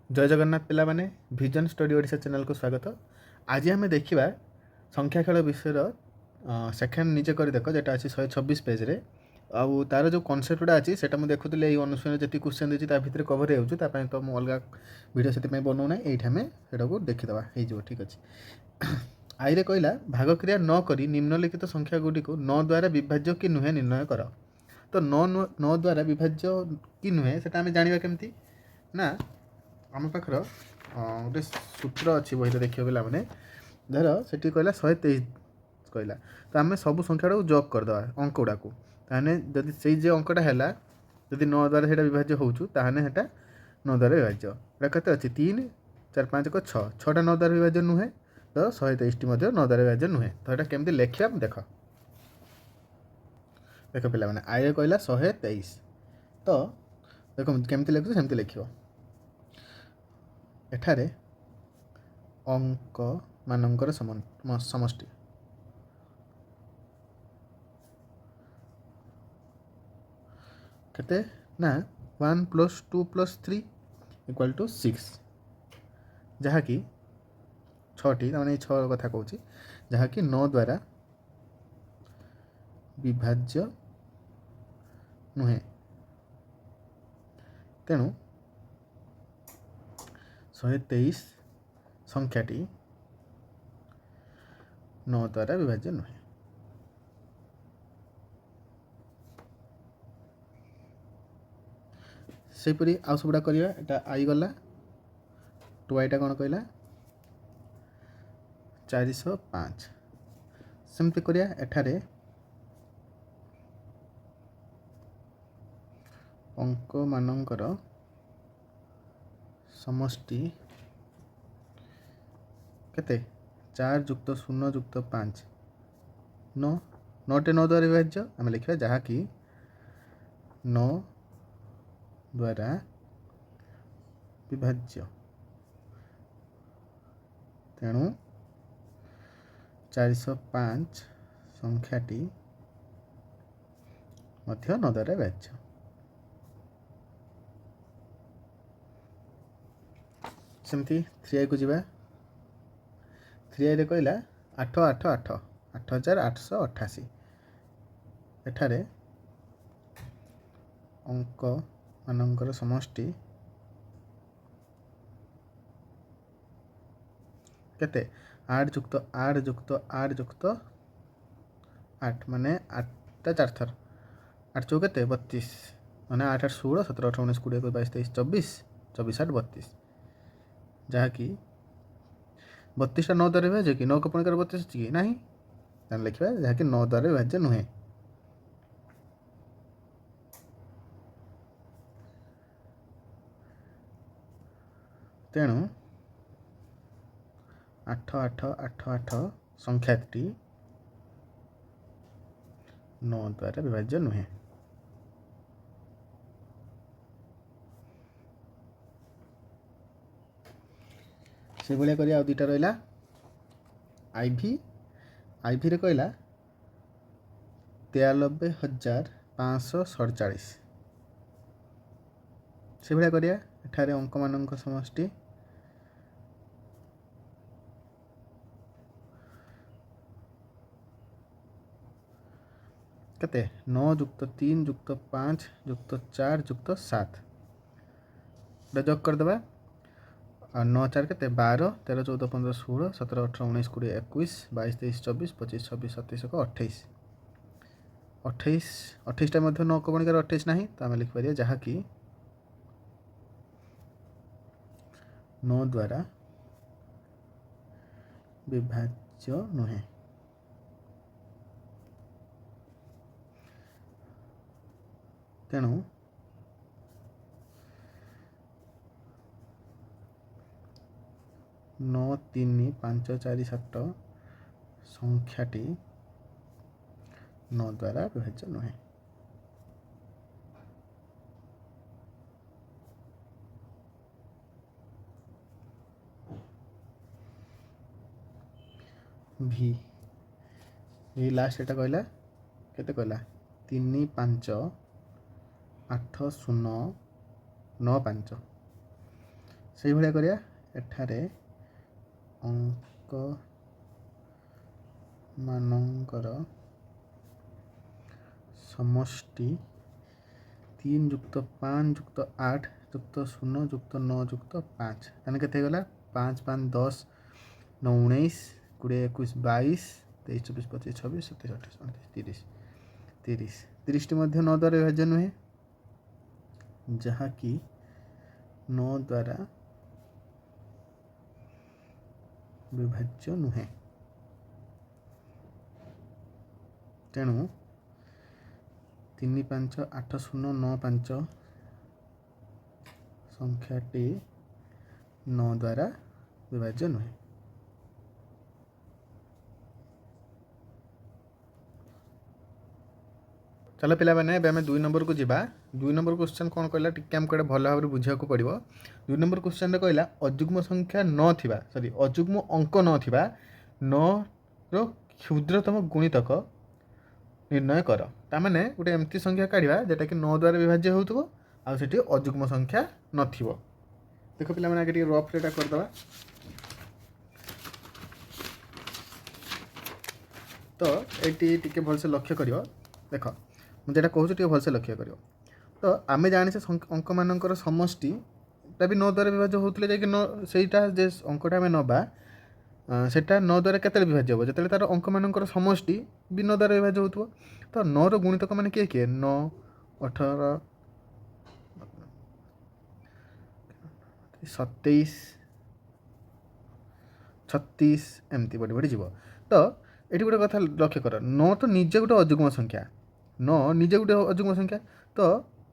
जय जगन्नाथ पिला माने विजन स्टडी ओडिशा चैनल को स्वागत। आज आम देखा संख्या खेल विषय सेकेंड निजे कर देख जेटा अच्छी 126 पेज रे आउ तार जो कनसेप्ट गुड़ा अच्छी से देखुली ये अनुष्ठान जी क्वेश्चन देती भितर कवर होता तो मुझे अलग भिडियो से बनाऊना ये आम से देखीदे हो ठीक अच्छे। आईरे कहला भाग क्रिया न करी निम्नलिखित संख्या गुड़ी को 9 द्वारा विभाज्य कि नुहे निर्णय कर। तो 9 द्वारा विभाज्य कि नुहे से जाना केमती ना आम पाखर गोटे सूत्र अच्छी बही देखिए पे धर से कहला 123 कहला तो आम सब संख्या गुड़ा जग करदे अंक गुड़ा को जदि से अंकटा है जदि 9 द्वारा से विभाज्य होता 9 द्वारा विभाज्य के अच्छी 3 4 5 को 6 6टा 9 द्वारा विभाज्य नुहे तो 123 9 द्वारा विभाज्य नुहे तो यहाँ केमती लिखा देख देख पे आय कहला 123 तो देख केमती लिखु सेमती लिख एठारे अंक मानकर समष्टि केते ना 1 + 2 + 3 = 6 जहाँकि 6टी मैंने 6 कथा कहूँ जहाँकि 9 द्वारा विभाज्य नुहे तेणु 123 संख्याटी 9 द्वारा विभाज्य नुहे। सेपरी आउ सबुड़ा करिया एटा आई गला 2i कौन कहला 405 सेमती करिया एठारे अंक मानकर समष्टि केते 4 + 0 + 5 9 9टे 9 द्वारा विभाज्य आम लिखा जहाँकि 9 द्वारा विभाज्य तेणु 405 संख्याटी 9 द्वारा विभाज्य। सेमती 3i को जीवा 3i रे कहला 8 8 8 8888 एठारे अंक मानकर समष्टि केते 8 + 8 + 8 + 8 माने 8टा 4 थर 8 चौ केते 32 माने 8 8 16 17 18 19 20 22 23 24 24 8 32 जहाँकि 32टा 9 द्वारा विभाज्य कि 9 को पुणी 32 अच्छी कि नहीं लिखा जहाँकि 9 द्वारा विभाज्य नुहे। तेणु 8 8 8 8 संख्याटी 9 द्वारा विभाज्य नुहे। से भाया करिया 2टा रहा आईभी रे कहला 93,547 से भाया करिया एठारे अंक मानक समष्टि केते 9 + 3 + 5 + 4 + 7 जग करदे 9 4 के 12 13 14 15 16 17 18 19 20 21 22 23 24 25 26 27 28 28 28टा 9 को बणिकार 28 ना तो आम लिखिपर जहाँकि 9 द्वारा विभाज्य नुहे। तेणु 9 3 5 4 7 संख्याटी 9 द्वारा विभाज्य नुहे। भी ये लास्ट एटा कहला केते कहला 3 5 8 0 9 5 ସେଇଭଳିଆ କରିବା। ଏଠାରେ ଅଙ୍କ ମାନଙ୍କର ସମଷ୍ଟି 3 + 5 + 8 + 0 + 9 + 5 ତାହେଲେ କେତେ ହେଇଗଲା? 5 5 10 9 19 20 21 22 23 24 25 26 27 28 29 30 ଟି ମଧ୍ୟ 9 ଦ୍ୱାରା ବିଭାଜ୍ୟ ନୁହେଁ, ଯାହାକି 9 ଦ୍ୱାରା ବିଭାଜ୍ୟ ନୁହେଁ। ତେଣୁ 3 5 8 0 9 5 ସଂଖ୍ୟାଟି 9 ଦ୍ୱାରା ବିଭାଜ୍ୟ ନୁହେଁ। चलो पिलाने आम 2 नंबर को जीवा। 2 नंबर क्वेश्चन कौन कहला टिके आमको भल भाव में बुझा पड़ो। 2 नंबर क्वेश्चन कहला अजुग्म संख्या न थिबा सॉरी अजुग्म अंक न थिबा 9 रो क्षुद्रतम गुणितक निर्णय कर। तामाने गोटे एमती संख्या काढ़ा जोटा कि 9 द्वारा विभाज्य होउथबो आ सेठी अजुग्म संख्या नथिबो। देखो पिला माने आगे टिके रफ रेटा कर दबा। तो एटी टिके भल से लक्ष्य करियो। देखो मुझे कहूँ टे भलसे लक्ष्य कर। तो आम जाने अंक मानकर समष्टि भी 9 द्वारा विभाज्य होते जा सेटा जे अंकटा आम नवा सेटा 9 द्वारा केते विभाज्य हो जो तार अंक मानकर समष्टि भी 9 द्वारा विभाज्य हो। तो 9 रो गुणितक माने किए किए 9 18 27 36 एमती बढ़ी बढ़ी जीव। तो ये गोटे कथा लक्ष्य कर 9 तो निजे गोटे अजुग्म संख्या 9 निजे गोटे अजुग्म संख्या। तो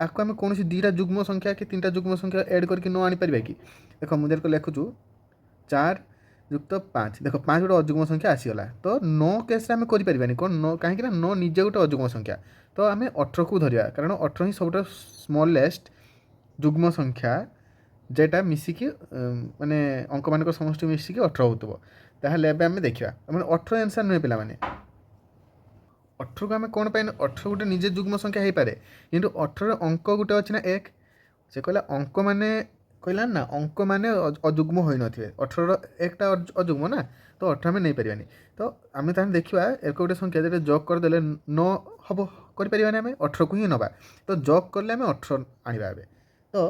आपको आम कौन दुईटा जुग्म संख्या कि 3टा जुग्म संख्या एड करके 9 आनीपर कि देख मुझे लिखुचु 4 + 5 देख 5 गोटे अजुग्म संख्या आसीगला। तो 9 केस आम करें कौन 9 कहीं 9 निजे गोटे अजुग्म संख्या। तो आम 18 को धरिया कारण 18 ही सब स्मॉलेस्ट जुग्म संख्या जेटा मिसिकी माने अंक मान समष्टि मिसिकी 18 होतबो। ताहले एबे आम देखिया माने 18 आंसर नुहे पिला माने 18 को आम कौन पाइन 18 गोटे निजे जुग्म संख्या हो पाए कि 18 अंक गोटे अच्छे ना 1 से कहला अंक माने कहला ना अंक माने अजुग्म हो न थे 18 एकटा अजुग्म ना। तो 18 आम नहीं पारानी। तो आम देखा एक गोटे संख्या जो जग करदे 9 हम करें आम 18 को ही नवा। तो जग कले आम 18 आने। तो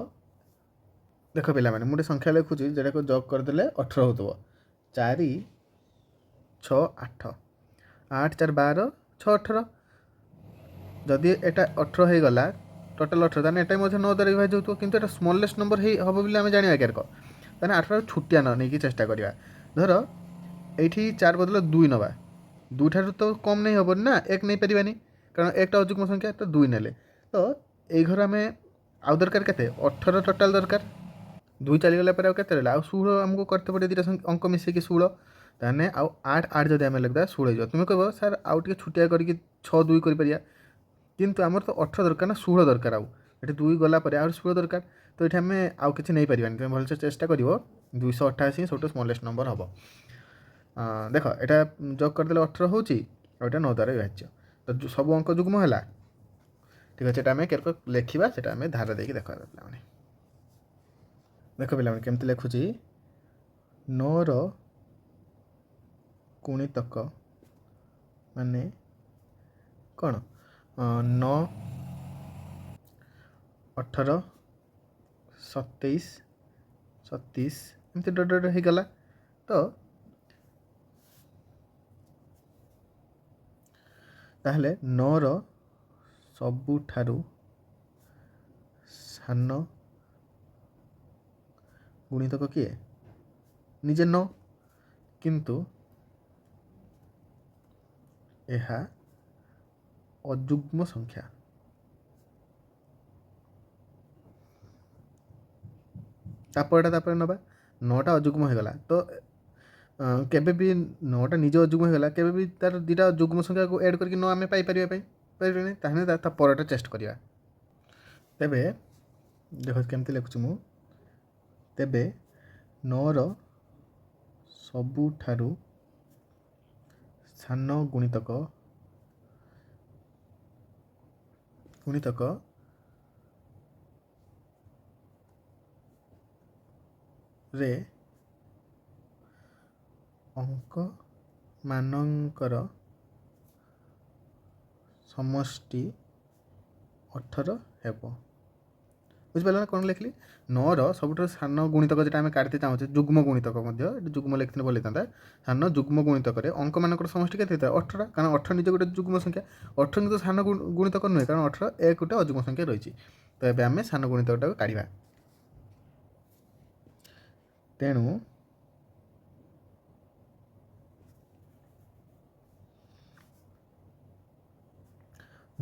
देख पे मुझे संख्या लिखुची जोटा को जग करदे 18 हो 4 6 8 8 4 12 6 18 जदि एटा 18 हो गला टोटाल 18 ताने एटा मध्य 9 द्वारा विभाज्य होतो किंतु एटा स्मॉलेस्ट नंबर हम बोली आम जाना केरक ताने 18 छुटिया न नहीं चेष्टा करवा। धर ये 4 बदल 2 नवा 2 ठार तो कम नहीं हम ना 1 नहीं पारानी कारण 1टा अजुग्म संख्या तो 2 नेले। तो ये घर आम आउ दरकार के 18 टोटाल दरकार 2 चलीगला पर आउ 16 आमको करते पड़े 2टा अंक मिसेक 16 ताने आउ 8 8 जब आम लगता 16 हो तुम्हें कह सर आउ टे छुटिया करके 6 2 कर किंतु आमर तो 18 दरकार ना 16 दरकार आउ ये 2 गला पर आ 16 दरकार। तो ये आम आउ कि नहीं पारानी तुम भलसे चेष्टा कर 288 सब स्मॉलेस्ट नंबर हम। देख यहाँ जग करदे 18 हो 9 द्वारा विभाज्य। तो सब अंक जुग्म है ठीक अच्छे आम केरक लिखा से आम धारा देकी देखा पे देख पे केमती लिखुची 9 रो गुणितक माने कौन 9 18 27 37 एमती डट डट हो गला। तो ताहले 9 रो सबुठारु सान गुणितक किए निजे 9 किंतु यह अजुग्म संख्या। तापर नवा 9टा अजुग्म हो गला। तो केबे भी 9टा निज अजुग्म होगा केबे भी तार 2टा जुग्म संख्या को ऐड करके 9 आम पाइपर ताहने परटा चेस्ट करवा। तेबे देख केमती लिखुची मु तेबे 9 रो सबुठारु सान गुणितक गुणितक ରେ ଅଙ୍କ ମାନଙ୍କର ସମଷ୍ଟି 18 ହେବ। ବୁଝିପାରିଲ ନା କ'ଣ ଲେଖିଲି? 9ର ସବୁଠାରୁ ସାନ ଗୁଣିତକ যেটা ଆମେ କାଢ଼ିତେ ଚାହୁଁଛେ, ଯୁଗ୍ମ ଗୁଣିତକ ମଧ୍ୟ, ଏଠି ଯୁଗ୍ମ ଲେଖିଥିଲେ ଭଲ ହେଇଥାନ୍ତା। ସାନ ଯୁଗ୍ମ ଗୁଣିତକରେ ଅଙ୍କମାନଙ୍କର ସମଷ୍ଟି କେତେ ହେଇଥାଏ? 18, କାରଣ 18 ନିଜେ ଗୋଟେ ଯୁଗ୍ମ ସଂଖ୍ୟା। 18 କିନ୍ତୁ ସାନ ଗୁଣିତକ ନୁହେଁ, କାରଣ 18 ଏକ ଗୋଟେ ଅଯୁଗ୍ମ ସଂଖ୍ୟା ରହିଛି। ତ ଏବେ ଆମେ ସାନ ଗୁଣିତକଟାକୁ କାଢ଼ିବା। ତେଣୁ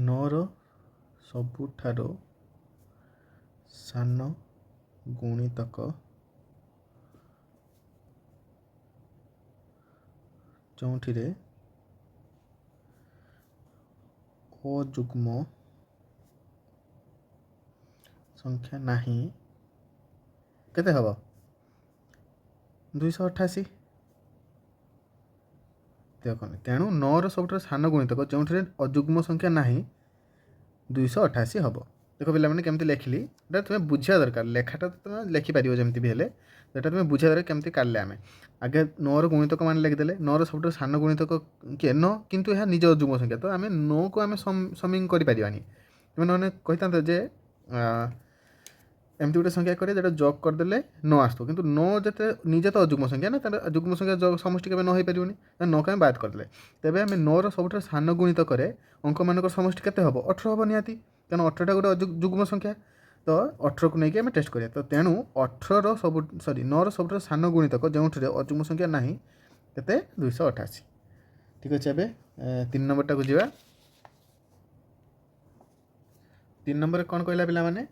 9ର ସବୁଠାରୁ ସାନ ଗୁଣିତକ ଯେଉଁଥିରେ ଅଯୁଗ୍ମ ସଂଖ୍ୟା ନାହିଁ କେତେ ହେବ? 288। ଦେଖନ୍ତୁ, ତେଣୁ 9ର ସବୁଠାରୁ ସାନ ଗୁଣିତକ ଯେଉଁଥିରେ ଅଯୁଗ୍ମ ସଂଖ୍ୟା ନାହିଁ 288 ହେବ। ଦେଖ ପିଲାମାନେ କେମିତି ଲେଖିଲି, ଏଇଟା ତୁମେ ବୁଝିବା ଦରକାର। ଲେଖାଟା ତୁମେ ଲେଖିପାରିବ ଯେମିତି ବି ହେଲେ, ସେଇଟା ତୁମେ ବୁଝିବା ଦରକାର କେମିତି କାଢ଼ିଲେ। ଆମେ ଆଗେ 9ର ଗୁଣିତକ ମାନେ ଲେଖିଦେଲେ। 9ର ସବୁଠାରୁ ସାନ ଗୁଣିତକ କିଏ? 9, କିନ୍ତୁ ଏହା ନିଜ ଅଯୁଗ୍ମ ସଂଖ୍ୟା। ତ ଆମେ 9କୁ ଆମେ ସମିଂ କରିପାରିବାନି। ମାନେ କହିଥାନ୍ତେ ଯେ ଏମିତି ଗୋଟେ ସଂଖ୍ୟା କରିବା যেটা যোগ କରିଦେଲେ 9 ଆସୁଥିବ, କିନ୍ତୁ 9 ଯେତେ ନିଜେ ତ ଅଯୁଗ୍ମ ସଂଖ୍ୟା ନା, ତାର ଯୁଗ୍ମ ସଂଖ୍ୟା ସମଷ୍ଟି କେବେ 9 ହେଇପାରିବନି। 9କୁ ଆମେ ବାଦ କରିଦେଲେ। ତେବେ ଆମେ 9ର ସବୁଠାରୁ ସାନ ଗୁଣିତକରେ ଅଙ୍କମାନଙ୍କର ସମଷ୍ଟି କେତେ ହେବ? 18 ହେବ ନିହାତି, କାରଣ 18ଟା ଗୋଟେ ଯୁଗ୍ମ ସଂଖ୍ୟା। ତ 18କୁ ନେଇକି ଆମେ ଟେଷ୍ଟ କରିବା। ତ ତେଣୁ 9ର ସବୁଠାରୁ ସାନ ଗୁଣିତକ ଯେଉଁଥିରେ ଅଯୁଗ୍ମ ସଂଖ୍ୟା ନାହିଁ କେତେ? 288। ଠିକ୍ ଅଛି। ଏବେ 3 ନମ୍ବରଟାକୁ ଯିବା। 3 ନମ୍ବରରେ କ'ଣ କହିଲା ପିଲାମାନେ?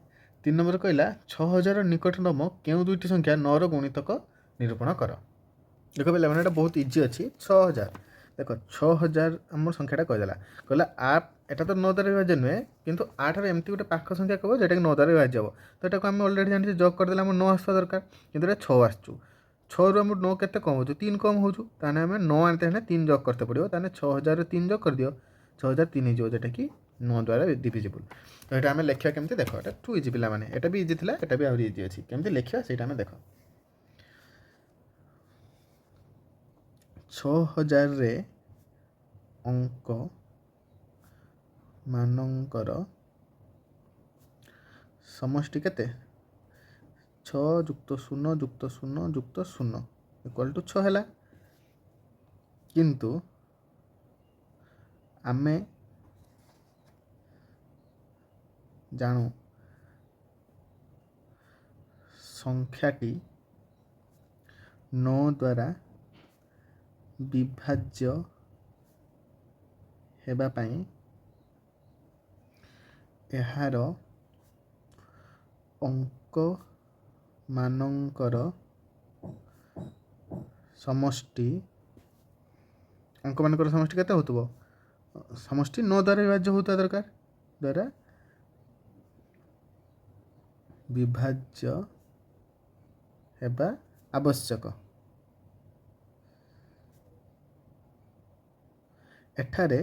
3 ନମ୍ବର କହିଲା 6000 ନିକଟତମ କେଉଁ ଦୁଇଟି ସଂଖ୍ୟା 9ର ଗୁଣିତକ ନିରୂପଣ କର। ଦେଖ ପିଲାମାନେ, ଏଇଟା ବହୁତ ଇଜି ଅଛି। 6000, ଦେଖ 6000 ଆମର ସଂଖ୍ୟାଟା କହିଦେଲା। କହିଲା ଏଟା ତ 9 ଦ୍ୱାରା ବିଭାଜ୍ୟ ନୁହେଁ, କିନ୍ତୁ 8ର ଏମିତି ଗୋଟେ ପାଖ ସଂଖ୍ୟା କହିବ ଯେଉଁଟାକି 9 ଦ୍ୱାରା ବିଭାଜ୍ୟ ହେବ। ତ ଏଟାକୁ ଆମେ ଅଲରେଡ଼ି ଜାଣିଛେ, ଯୋଗ କରିଦେଲେ ଆମର 9 ଆସିବା ଦରକାର, କିନ୍ତୁ ଏଟା 6 ଆସୁଛୁ। 6ରୁ ଆମର 9 କେତେ କମ୍ ହେଉଛୁ? 3 କମ୍ ହେଉଛୁ। ତାହେଲେ ଆମେ 9 ଆଣିତେ ହେଲେ 3 ଯୋଗ କରତେ ପଡ଼ିବ। ତାହେଲେ 6000ରେ 3 ଯୋଗ କରିଦିଅ, 6003 ହେଇଯିବ, ଯେଉଁଟାକି 9 ଦ୍ୱାରା ଡିଭିଜିବୁଲ୍। ତ ଏଇଟା ଆମେ ଲେଖିବା କେମିତି? ଦେଖ, ଏଟା ଟୁ ଇଜି ପିଲାମାନେ। ଏଟା ବି ଇଜି ଥିଲା, ଏଟା ବି ଆହୁରି ଇଜି ଅଛି। କେମିତି ଲେଖିବା ସେଇଟା ଆମେ ଦେଖ। 6000ରେ ଅଙ୍କ ମାନଙ୍କର ସମଷ୍ଟି କେତେ? 6 ଯୁକ୍ତ 0 ଯୁକ୍ତ 0 ଯୁକ୍ତ 0 ଇକ୍ୱାଲ୍ ଟୁ 6 ହେଲା। କିନ୍ତୁ ଆମେ ଜାଣୁ ସଂଖ୍ୟାଟି 9 ଦ୍ୱାରା ବିଭାଜ୍ୟ ହେବା ପାଇଁ ଏହାର ଅଙ୍କମାନଙ୍କର ସମଷ୍ଟି କେତେ ହେଉଥିବ? ସମଷ୍ଟି 9 ଦ୍ୱାରା ବିଭାଜ୍ୟ ହେଉଥିବା ଦରକାର, ଦ୍ୱାରା ବିଭାଜ୍ୟ ହେବା ଆବଶ୍ୟକ। ଏଠାରେ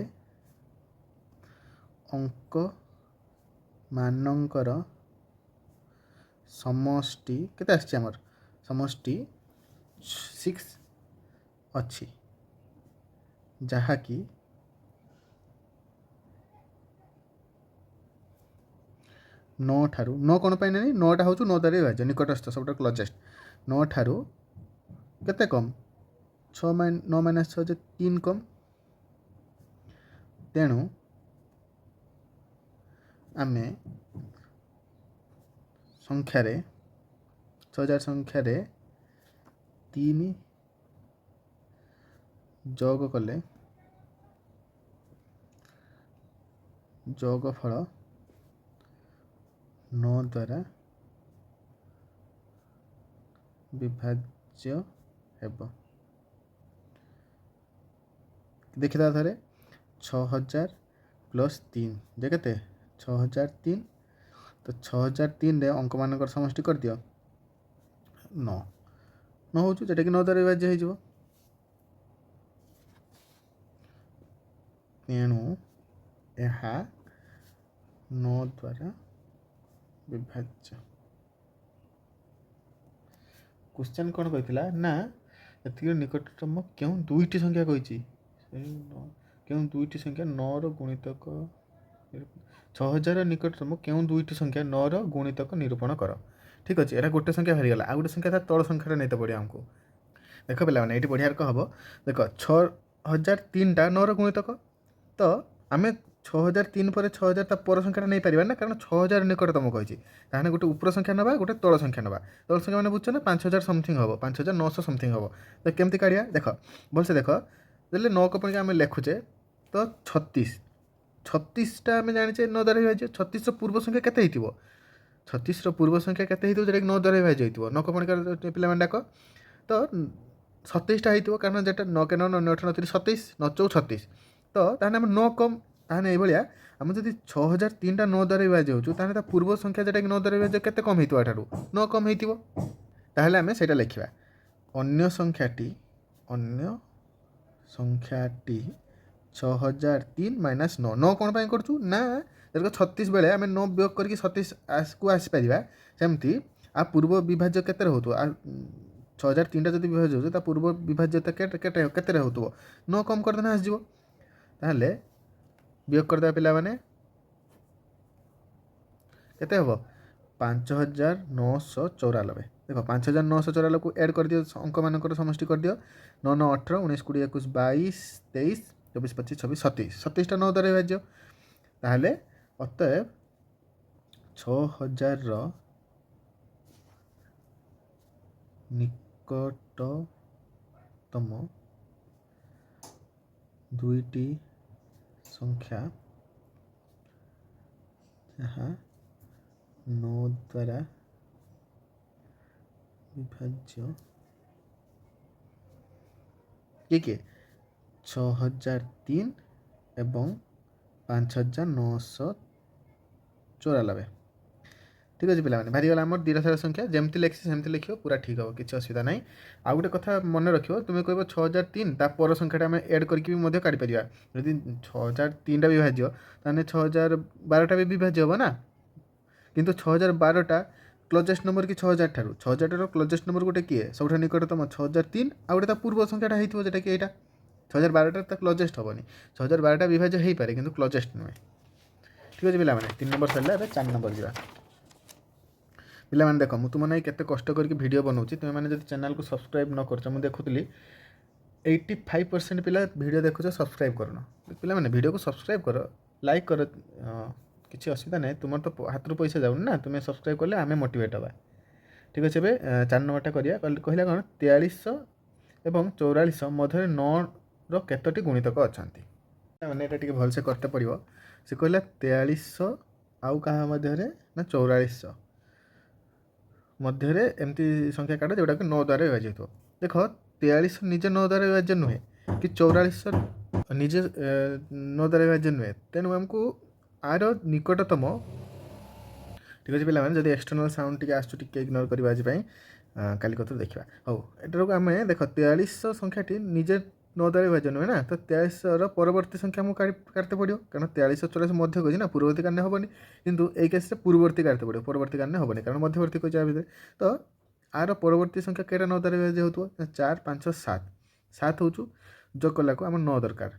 ଅଙ୍କମାନଙ୍କର ସମଷ୍ଟି କେତେ ଆସିଛି? ଆମର ସମଷ୍ଟି 6 ଅଛି, ଯାହାକି 9 ଠାରୁ 9 କ'ଣ ପାଇଁ ନାହିଁ? 9ଟା ହେଉଛି 9 ଦ୍ୱାରା ବିଭାଜ୍ୟ, ନିକଟସ୍ଥ, ସବୁଠାରୁ କ୍ଲୋଜେଷ୍ଟ। 9 ଠାରୁ କେତେ କମ୍? 9 ମାଇନସ୍ 6 ଯେ 3 କମ୍। ତେଣୁ ଆମେ ସଂଖ୍ୟାରେ 6000 ସଂଖ୍ୟାରେ 3 ଯୋଗ କଲେ ଯୋଗଫଳ 9 ଦ୍ୱାରା ବିଭାଜ୍ୟ ହେବ। ଦେଖିଦେବା ଥରେ। 6000 ପ୍ଲସ୍ 3 ଯେ କେତେ? 6003। ତ 6003ରେ ଅଙ୍କମାନଙ୍କର ସମଷ୍ଟି କରିଦିଅ 9 ହେଉଛି, ଯେଉଁଟାକି 9 ଦ୍ୱାରା ବିଭାଜ୍ୟ ହେଇଯିବ। ତେଣୁ ଏହା 9 ଦ୍ୱାରା ବିଭାଜ୍ୟ। क्वेश्चन कौन कहला ना ଏତିକି ନିକଟତମ କେଉଁ ଦୁଇଟି ସଂଖ୍ୟା କହିଛି କେଉଁ ଦୁଇଟି ସଂଖ୍ୟା 9ର ଗୁଣିତକ 6000 ନିକଟତମ କେଉଁ ଦୁଇଟି ସଂଖ୍ୟା 9ର ଗୁଣିତକ ନିରୂପଣ କର। ଠିକ୍ ଅଛି, ଏଇଟା ଗୋଟେ ସଂଖ୍ୟା ବାହାରିଗଲା। ଆଉ ଗୋଟେ ସଂଖ୍ୟା ତା ତଳ ସଂଖ୍ୟାଟା ନେଇତେ ପଡ଼ିବ ଆମକୁ। ଦେଖ ପିଲାମାନେ ଏଇଠି ବଢ଼ିଆରେ କ'ଣ ହେବ, ଦେଖ 6003ଟା 9ର ଗୁଣିତକ। ତ ଆମେ 6003 ପରେ 6000 ତା ପର ସଂଖ୍ୟାଟା ନେଇପାରିବା ନା, କାରଣ 6000 ନିକଟତମ କହିଛି। ତାହେଲେ ଗୋଟେ ଉପର ସଂଖ୍ୟା ନେବା, ଗୋଟେ ତଳ ସଂଖ୍ୟା ନେବା। ତଳ ସଂଖ୍ୟା ମାନେ ବୁଝୁଛ ନା 5000 ସମଥିଙ୍ଗ ହେବ, 5900 ସମଥିଙ୍ଗ ହେବ। ତ କେମିତି କାଢ଼ିବା ଦେଖ, ଭଲସେ ଦେଖ। ଯେତେବେଳେ 9 ପାଇଁ ଆମେ ଲେଖୁଛେ ତ 36ଟା ଆମେ ଜାଣିଛେ 9 ଦ୍ୱାରା ବିଭାଜ୍ୟ। 36ର ପୂର୍ବ ସଂଖ୍ୟା କେତେ ହେଇଥିବ? 36ର ପୂର୍ବ ସଂଖ୍ୟା କେତେ ହେଇଥିବ ଯେଉଁଟାକି 9 ଦ୍ୱାରା ବିଭାଜ୍ୟ ହେଇଥିବ? 9 ପଣିକାର ପିଲାମାନେ ଡାକ। ତ 27ଟା ହେଇଥିବ, କାରଣ ଯେଟା 9 କେ 9 9 8 9 3 27 9 4 36। ତ ତାହେଲେ ଆମେ 9 କମ୍। ତାହେଲେ ଏଇଭଳିଆ ଆମେ ଯଦି 6003ଟା 9 ଦ୍ୱାରା ବିଭାଜ୍ୟ ହେଉଛୁ, ତାହେଲେ ତା ପୂର୍ବ ସଂଖ୍ୟା ଯେଟାକି 9 ଦ୍ୱାରା ବିଭାଜ୍ୟ କେତେ କମ୍ ହେଇଥିବ? ଏଠାରୁ 9 କମ୍ ହେଇଥିବ। ତାହେଲେ ଆମେ ସେଇଟା ଲେଖିବା। ଅନ୍ୟ ସଂଖ୍ୟାଟି 6003 ମାଇନସ୍ 9। 9 କ'ଣ ପାଇଁ କରୁଛୁ ନା, ଯେତେବେଳେ 36 ବେଳେ ଆମେ 9 ବିୟୋଗ କରିକି 27କୁ ଆସିପାରିବା, ସେମିତି ଆ ପୂର୍ବ ବିଭାଜ୍ୟ କେତେ ରହୁଥିବ? 6003ଟା ଯଦି ବିଭାଜ୍ୟ ହେଉଛି, ତା ପୂର୍ବ ବିଭାଜ୍ୟତା କେତେରେ ହେଉଥିବ? 9 କମ୍ କରିଦେଲେ ଆସିଯିବ। ତାହେଲେ ବିୟୋଗ କରିଦେବା ପିଲାମାନେ, କେତେ ହେବ? 5994। ଦେଖ 5994କୁ ଆଡ଼୍ କରିଦିଅ, ଅଙ୍କମାନଙ୍କର ସମଷ୍ଟି କରିଦିଅ। 9 9 18 19 20 21 22 23 24 25 26 27। 27ଟା 9 ଦ୍ୱାରା ବିଭାଜ୍ୟ। ତାହେଲେ ଅତଏବ 6000ର ନିକଟତମ ଦୁଇଟି ସଂଖ୍ୟା ଯାହା 9 ଦ୍ୱାରା ବିଭାଜ୍ୟ କିଏ? 6003 ଏବଂ 5994। ঠিক ଅଛି ପିଲାମାନେ, ବାହାରିଗଲା ଆମର ଦୁଇଟା ସଂଖ୍ୟା। ଯେମିତି ଲେଖିଛି ସେମିତି ଲେଖିବ, ପୁରା ଠିକ୍ ହେବ, କିଛି ଅସୁବିଧା ନାହିଁ। ଆଉ ଗୋଟେ କଥା ମନେ ରଖିବ, ତୁମେ କହିବ 6003 ତା ପର ସଂଖ୍ୟାଟା ଆମେ ଆଡ଼୍ କରିକି ବି ମଧ୍ୟ କାଢ଼ିପାରିବା। ଯଦି 6003ଟା ବିଭାଜ୍ୟ, ତାହେଲେ 6012ଟା ବି ବିଭାଜ୍ୟ ହେବ ନା। କିନ୍ତୁ 6012ଟା କ୍ଲୋଜେଷ୍ଟ ନମ୍ବର କି 6000 ଠାରୁ? 6000ର କ୍ଲୋଜେଷ୍ଟ ନମ୍ବର ଗୋଟେ କିଏ? ସବୁଠାରୁ ନିକଟତମ 6003, ଆଉ ଗୋଟେ ତା ପୂର୍ବ ସଂଖ୍ୟାଟା ହେଇଥିବ ଯେଟାକି ଏଇଟା। 6012ଟା ତା କ୍ଲୋଜେଷ୍ଟ ହେବନି। 6012ଟା ବିଭାଜ୍ୟ ହେଇପାରେ କିନ୍ତୁ କ୍ଲୋଜେଷ୍ଟ ନୁହେଁ। ଠିକ୍ ଅଛି ପିଲାମାନେ, 3 ନମ୍ବର ସରିଲା। ଏବେ 4 ନମ୍ବର ଯିବା। ପିଲାମାନେ ଦେଖ, ମୁଁ ତୁମ ନାଇଁ କେତେ କଷ୍ଟ କରିକି ଭିଡ଼ିଓ ବନାଉଛି। ତୁମେମାନେ ଯଦି ଚ୍ୟାନେଲକୁ ସବସ୍କ୍ରାଇବ୍ ନ କରୁଛ, ମୁଁ ଦେଖୁଥିଲି 85% ପିଲା ଭିଡ଼ିଓ ଦେଖୁଛ, ସବସ୍କ୍ରାଇବ୍ କରୁନ। ପିଲାମାନେ ଭିଡ଼ିଓକୁ ସବସ୍କ୍ରାଇବ୍ କର, ଲାଇକ୍ କର, କିଛି ଅସୁବିଧା ନାହିଁ। ତୁମର ତ ହାତରୁ ପଇସା ଯାଉନି ନା, ତୁମେ ସବସ୍କ୍ରାଇବ୍ କଲେ ଆମେ ମୋଟିଭେଟ୍ ହେବା। ଠିକ୍ ଅଛି, ଏବେ 4 ନମ୍ବରଟା କରିବା। କହିଲା କ'ଣ? 4300 ଏବଂ 4400 ମଧ୍ୟରେ 9ର କେତୋଟି ଗୁଣିତକ ଅଛନ୍ତି? ମାନେ ଏଇଟା ଟିକେ ଭଲସେ କରତେ ପଡ଼ିବ। ସେ କହିଲା 4300 ଆଉ କାହା ମଧ୍ୟରେ ନା 4400 ମଧ୍ୟରେ ଏମିତି ସଂଖ୍ୟା କାଢ଼ ଯେଉଁଟାକି 9 ଦ୍ୱାରା ବିଭାଜ୍ୟ ହେଇଥିବ। ଦେଖ 4300 ନିଜେ 9 ଦ୍ୱାରା ବିଭାଜ୍ୟ ନୁହେଁ, କି 4400 ନିଜେ 9 ଦ୍ୱାରା ବିଭାଜ୍ୟ ନୁହେଁ। ତେଣୁ ଆମକୁ ଆର ନିକଟତମ, ଠିକ୍ ଅଛି ପିଲାମାନେ, ଯଦି ଏକ୍ସଟର୍ନାଲ୍ ସାଉଣ୍ଡ ଟିକେ ଆସୁଛୁ ଟିକେ ଇଗ୍ନୋର କରିବା ଆଜି ପାଇଁ, କାଲି କଥା ଦେଖିବା। ହଉ, ଏଠାକୁ ଆମେ ଦେଖ 4300 ସଂଖ୍ୟାଟି ନିଜେ 9 ଦ୍ୱାରା ବିଭାଜ୍ୟ ନୁହେଁ ନା, ତ 4300ର ପରବର୍ତ୍ତୀ ସଂଖ୍ୟା ଆମକୁ କାଢ଼ିତେ ପଡ଼ିବ, କାରଣ 4300 4400 ମଧ୍ୟ କହିଛି ନା, ପୂର୍ବବର୍ତ୍ତୀ କାଢ଼ିଲେ ହେବନି। କିନ୍ତୁ ଏଇ କେସ୍ରେ ପୂର୍ବବର୍ତ୍ତୀ କାଢ଼ିତେ ପଡ଼ିବ, ପରବର୍ତ୍ତୀ କାଢ଼ିଲେ ହେବନି, କାରଣ ମଧ୍ୟବର୍ତ୍ତୀ କହିଛି ଆ ଭିତରେ। ତ ଆର ପରବର୍ତ୍ତୀ ସଂଖ୍ୟା କେଇଟା 9 ଦ୍ୱାରା ବିଭାଜ୍ୟ ହେଉଥିବ? 4 5 7। 7 ହେଉଛୁ, ଯୋଗ କଲାକୁ ଆମର 9 ଦରକାର,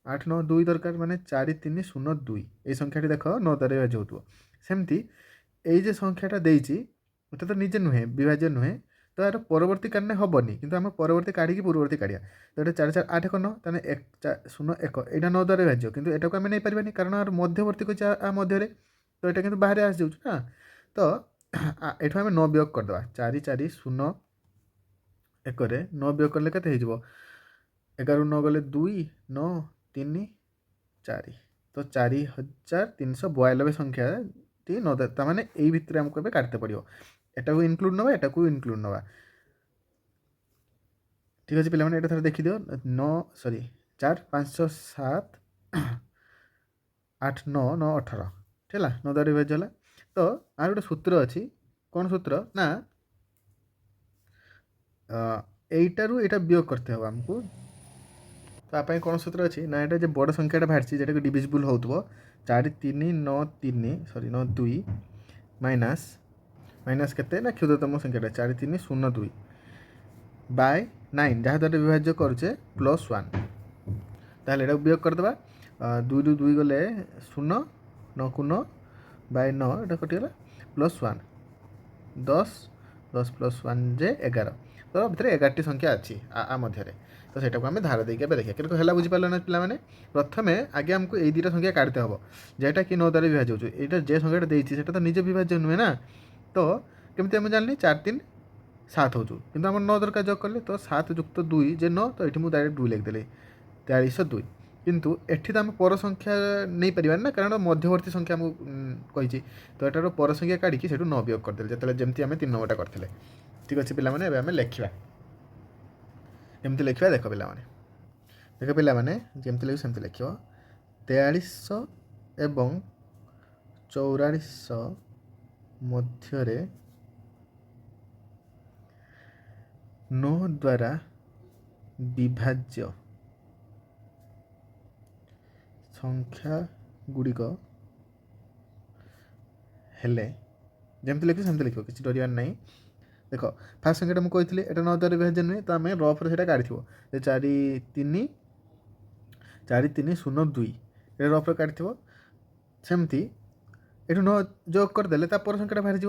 8 9 2 ଦରକାର, ମାନେ 4 3 0 2। ଏଇ ସଂଖ୍ୟାଟି ଦେଖ 9 ଦ୍ୱାରା ବିଭାଜ୍ୟ ହେଉଥିବ। ସେମିତି ଏଇ ଯେ ସଂଖ୍ୟାଟା ଦେଇଛି, এটা ତ ନିଜେ ନୁହେଁ, ବିଭାଜ୍ୟ ନୁହେଁ, ତ ଏହାର ପରବର୍ତ୍ତୀ କାଢ଼ିଲେ ହେବନି, କିନ୍ତୁ ଆମେ ପରବର୍ତ୍ତୀ କାଢ଼ିକି ପୂର୍ବବର୍ତ୍ତୀ କାଢ଼ିବା। ତ ଏଇଟା 4 4 8 କରିନ, ତାହେଲେ 1 0 1, ଏଇଟା 9 ଦ୍ୱାରା ବିଭାଜ୍ୟ, କିନ୍ତୁ ଏଟାକୁ ଆମେ ନେଇପାରିବାନି କାରଣ ଆର ମଧ୍ୟବର୍ତ୍ତୀ କହିଛି ଆ ମଧ୍ୟରେ, ତ ଏଇଟା କିନ୍ତୁ ବାହାରେ ଆସିଯାଉଛି ନା। ତ ଏଠୁ ଆମେ 9 ବିୟୋଗ କରିଦେବା। 4 4 0 1ରେ 9 ବିୟୋଗ କଲେ କେତେ ହେଇଯିବ? 11ରୁ 9 ଗଲେ 2 9 3 4, ତ 4392 ସଂଖ୍ୟାଟି 9, ତାମାନେ ଏଇ ଭିତରେ ଆମକୁ ଏବେ କାଢ଼ିତେ ପଡ଼ିବ। ଏଟାକୁ ଇନକ୍ଲୁଡ଼ ନେବା, ଏଟାକୁ ଇନକ୍ଲୁଡ଼ ନେବା। ঠিক ଅଛି ପିଲାମାନେ, ଏଇଟା ଥରେ ଦେଖିଦିଅ। 4 5 7 8 9 9 18 ହେଲା, 9 ଦ୍ୱାରା ବିଭାଜ୍ୟ ହେଲା। ତ ଆର ଗୋଟେ ସୂତ୍ର ଅଛି। କ'ଣ ସୂତ୍ର ନା, এইটাରୁ ଏଇଟା ବିୟୋଗ করতে হবে ଆମକୁ। ତା ପାଇଁ କ'ଣ ସୂତ୍ର ଅଛି ନା, ଏଇଟା ଯେ ବଡ଼ ସଂଖ୍ୟାଟା ବାହାରିଛି যেটাকে ডিভিজিবল ହେଉଥିବ 4 3 9 3 9 2 ମାଇନସ୍ କେତେ ନା କ୍ଷୁଦ୍ରତମ ସଂଖ୍ୟାଟା 4 3 0 2। बाय 9 जहाँ द्वारा विभाज्य करुचे +1 ताहले एटा वियोग करदेबा 2 रु 2 गले 0 9 को 9 बाय 9 एटा कटिगला +1 10 10 + 1 जे 11 तो भितर 11टी संख्या अच्छी आ मध्य तो सेटा को आम धार देके देखिए किंतु है बुझीपार ना पे प्रथम आगे आमको यही दुटा संख्या काटते हम जेटा कि 9 द्वारा विभाज्य हो यहाँ जे संख्याटा देती तो निजे विभाज्य नुहे ना तो केमती आम जानी 4 3 7 हो कि आम 9 दरकार जोग कले तो 7 युक्त 2 जे 9 तो ये मुझे डायरेक्ट 2 लिखिदेली 4302 किंतु एठी तो आम पर संख्या नहीं पार ना कारण मध्यवर्ती संख्या आमको कही तो यार पर संख्या काढ़ी से 9 वियोग करदे जो जमी आम 3 नंबरटा करते ठीक अच्छे पे आम लिखा एमती लिखा देख पे देख पे जमती लगे सेमती लिख 4300 एवं 4400 मध्य 9 द्वारा विभाज्य संख्या गुड़िक हेले जमती लिख सेमती लिख किसी डर नहीं देख फास्ट संख्याटा मुझे कही ये 9 द्वारा विभाज्य नुहे तो आम रफ्रे से काढ़ी 4302 ये रफ्रे काढ़ी सेमती ये 9 जोग करदे पर संख्याटा बाहरी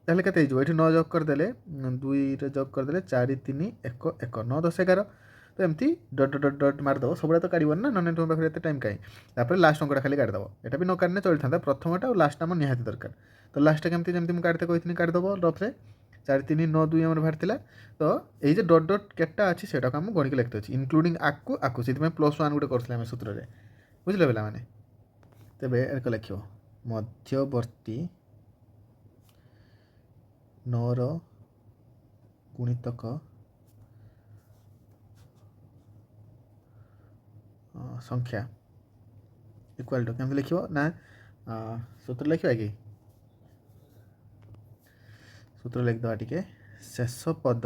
ताहले केते हो ये 9 जोग करदे 2 रे जोग करदे 4 3 1 1 9 10 11 तो एमती डट डट डट मारदेव सब तो काढ़ ना ना तुम पाखे एत टाइम कहीं लास्ट अंकटा खाली काढ़ीदेव यहाँ भी न काढ़ने चलता था प्रथमटा और लास्ट आम निहाती दरकार तो लास्ट केमती जमी मुझे काढ़ते कही काढ़ीदेव रफ्रे 4 3 9 2 आम बाहरी तो ये डट डट केटा अच्छी से गणिक लिखते अच्छे इनक्लूडिंग आकु से +1 गोटे कर सूत्र में बुझे पे तेज एक लिख मध्यवर्ती 9 गुणितक संख्या इक्वाल टू केमती लिख ना सूत्र लिखा कि सूत्र लिखिदेवा टे शेष पद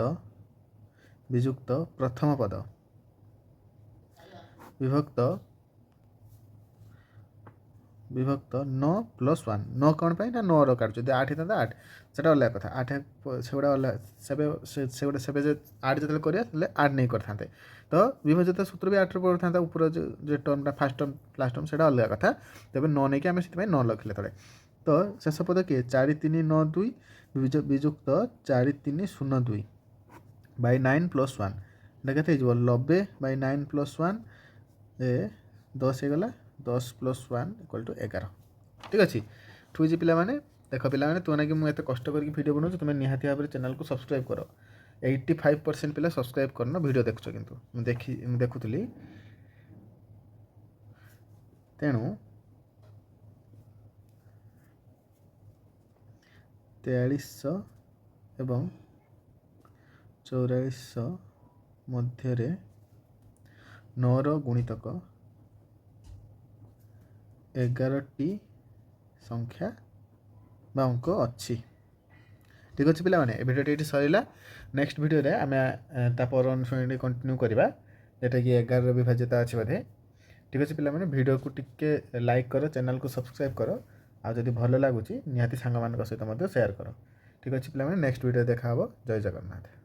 विजुक्त प्रथम पद विभक्त विभक्त 9 + 1 9 कौन पाई ना 9 रकार जो 8 था 8 से अलग कथा 8 से गुड़ा अलग से 8 जो कर 8 नहीं करते तो विभाजित सूत्र भी 8 पड़ था ऊपर जो टर्मटा फास्ट टर्म लास्ट टर्म से अलग कथा तेज 9 नहीं आम से 9 लिखले तले तो शेष पद किए 4 3 9 2 विजुक्त 4 3 0 2 बाय 9 + 1 देखते 90 बाय 9 + 1 10 होगला 10 + 1 = 11 ठीक अच्छे ठुजी पे देख पे तुम कि मुझे कष्ट करके वीडियो बनाऊँ तुम्हें निहाती भाव में चैनल को सब्सक्राइब कर 85% पिला सब्सक्राइब करना वीडियो देखुच किंतु देखुली तेणु 4300 एवं 4400 मध्य 9 गुणितक 11टी संख्या बा अंक अच्छी ठीक अच्छे पे भिडियो ये सरला नेक्स्ट वीडियो आम तापर अनुसरण कंटिन्यू करवा जोटा कि 11 विभाज्यता अच्छे बोधे ठीक अच्छे पे वीडियो को टिके लाइक कर चैनल को सब्सक्राइब कर आदि भल लगुच निहाती सांग सहित शेयर कर ठीक अच्छे पे नेक्स्ट वीडियो देखा जय जगन्नाथ।